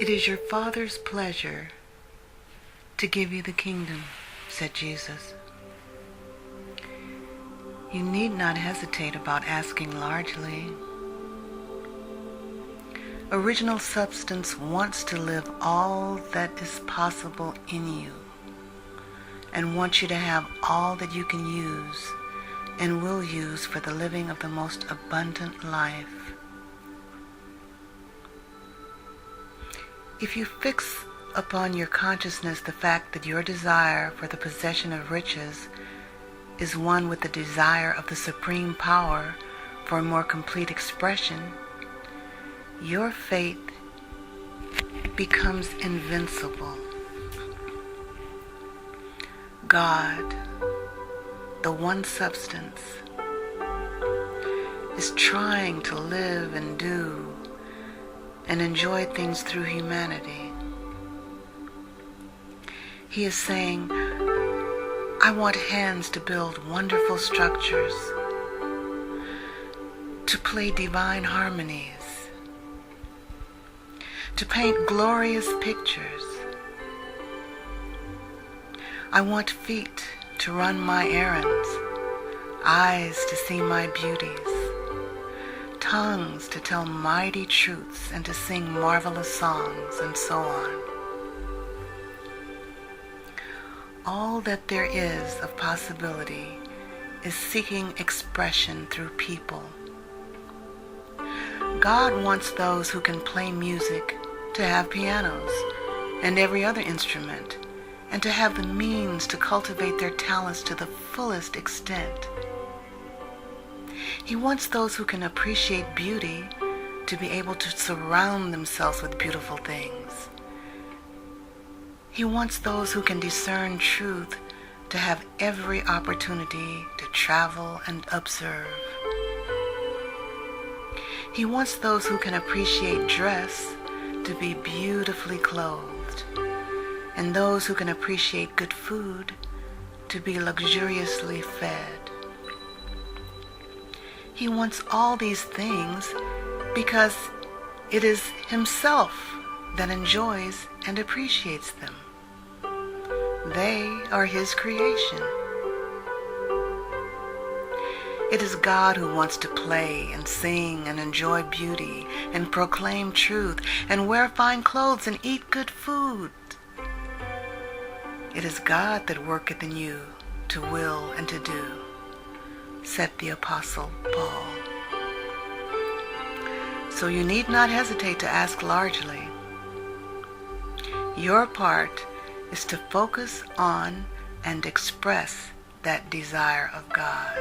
"It is your Father's pleasure to give you the kingdom," said Jesus. You need not hesitate about asking largely. Original substance wants to live all that is possible in you and wants you to have all that you can use and will use for the living of the most abundant life. If you fix upon your consciousness the fact that your desire for the possession of riches is one with the desire of the supreme power for a more complete expression, your faith becomes invincible. God, the one substance, is trying to live and do and enjoy things through humanity. He is saying, I want hands to build wonderful structures, to play divine harmonies, to paint glorious pictures. I want feet to run my errands, eyes to see my beauties, tongues to tell mighty truths and to sing marvelous songs, and so on. All that there is of possibility is seeking expression through people. God wants those who can play music to have pianos and every other instrument, and to have the means to cultivate their talents to the fullest extent. He wants those who can appreciate beauty to be able to surround themselves with beautiful things. He wants those who can discern truth to have every opportunity to travel and observe. He wants those who can appreciate dress to be beautifully clothed, and those who can appreciate good food to be luxuriously fed. He wants all these things because it is himself that enjoys and appreciates them. They are his creation. It is God who wants to play and sing and enjoy beauty and proclaim truth and wear fine clothes and eat good food. It is God that worketh in you to will and to do, said the Apostle Paul. So you need not hesitate to ask largely. Your part is to focus on and express that desire of God.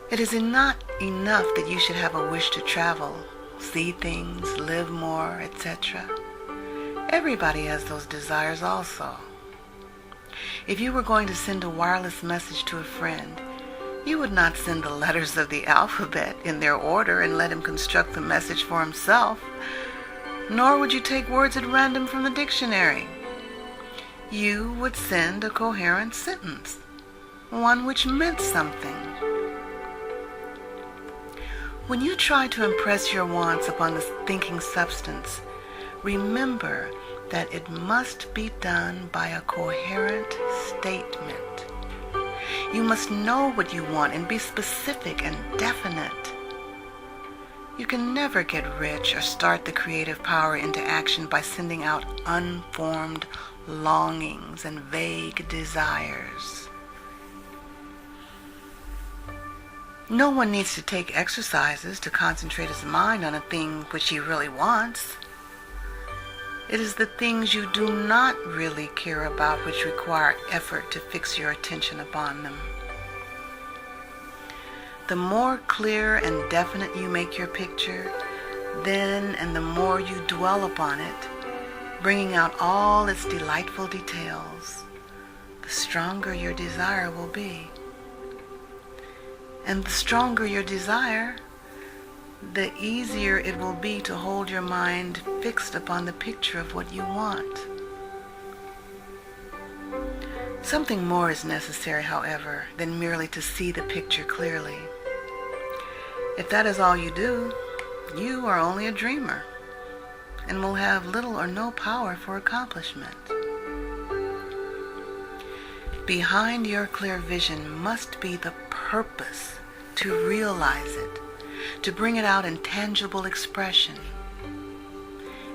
It is not enough that you should have a wish to travel, see things, live more, etc. Everybody has those desires also. If you were going to send a wireless message to a friend, you would not send the letters of the alphabet in their order and let him construct the message for himself. Nor would you take words at random from the dictionary. You would send a coherent sentence, one which meant something. When you try to impress your wants upon the thinking substance, remember that it must be done by a coherent statement. You must know what you want and be specific and definite. You can never get rich or start the creative power into action by sending out unformed longings and vague desires. No one needs to take exercises to concentrate his mind on a thing which he really wants. It is the things you do not really care about which require effort to fix your attention upon them. The more clear and definite you make your picture, then and the more you dwell upon it, bringing out all its delightful details, the stronger your desire will be. And the stronger your desire, the easier it will be to hold your mind fixed upon the picture of what you want. Something more is necessary, however, than merely to see the picture clearly. If that is all you do, you are only a dreamer. and will have little or no power for accomplishment. Behind your clear vision must be the purpose to realize it, to bring it out in tangible expression.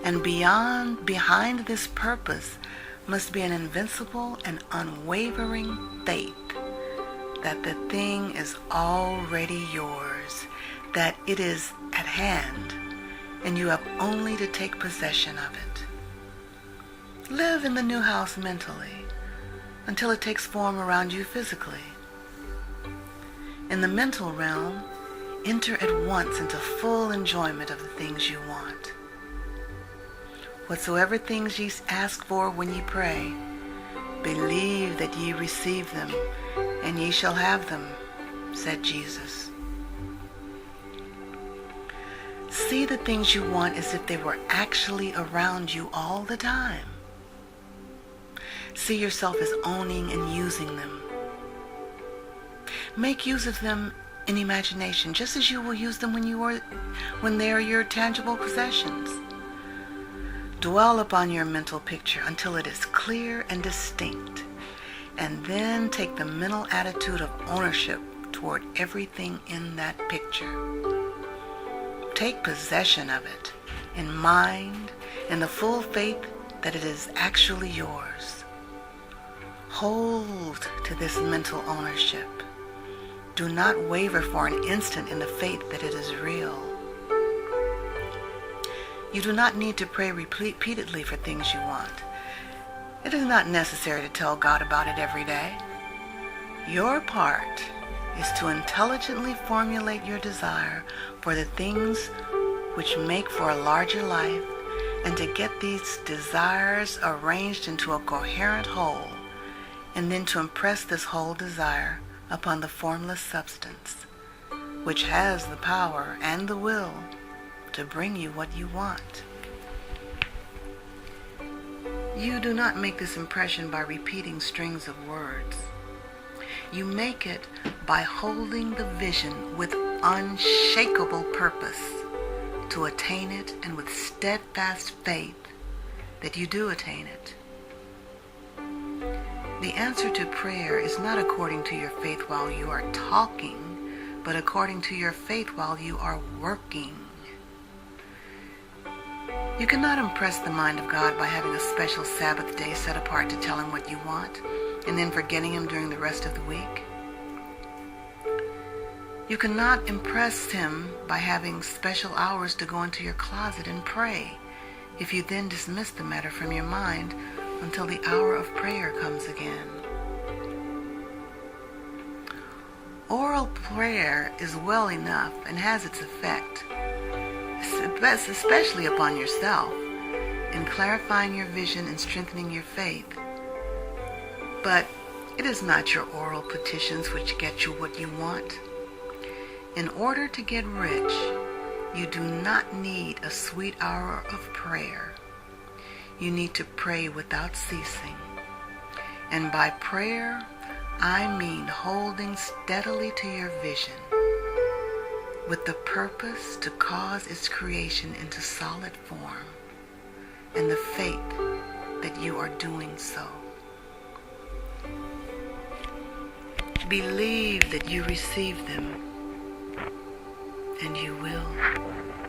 And behind this purpose must be an invincible and unwavering faith that the thing is already yours, that it is at hand, and you have only to take possession of it. Live in the new house mentally until it takes form around you physically. In the mental realm, enter at once into full enjoyment of the things you want. Whatsoever things ye ask for when ye pray, believe that ye receive them, and ye shall have them, said Jesus. See the things you want as if they were actually around you all the time. See yourself as owning and using them. Make use of them in imagination, just as you will use them when they are your tangible possessions. Dwell upon your mental picture until it is clear and distinct, and then take the mental attitude of ownership toward everything in that picture. Take possession of it in mind, in the full faith that it is actually yours. Hold to this mental ownership. Do not waver for an instant in the faith that it is real. You do not need to pray repeatedly for things you want. It is not necessary to tell God about it every day. Your part is to intelligently formulate your desire for the things which make for a larger life, and to get these desires arranged into a coherent whole, and then to impress this whole desire upon the formless substance, which has the power and the will to bring you what you want. You do not make this impression by repeating strings of words. You make it by holding the vision with unshakable purpose to attain it, and with steadfast faith that you do attain it. The answer to prayer is not according to your faith while you are talking, but according to your faith while you are working. You cannot impress the mind of God by having a special Sabbath day set apart to tell him what you want, and then forgetting him during the rest of the week. You cannot impress him by having special hours to go into your closet and pray, if you then dismiss the matter from your mind until the hour of prayer comes again. Oral prayer is well enough and has its effect, especially upon yourself, in clarifying your vision and strengthening your faith. But it is not your oral petitions which get you what you want. In order to get rich, you do not need a sweet hour of prayer. You need to pray without ceasing. And by prayer, I mean holding steadily to your vision, with the purpose to cause its creation into solid form, and the faith that you are doing so. Believe that you receive them, and you will.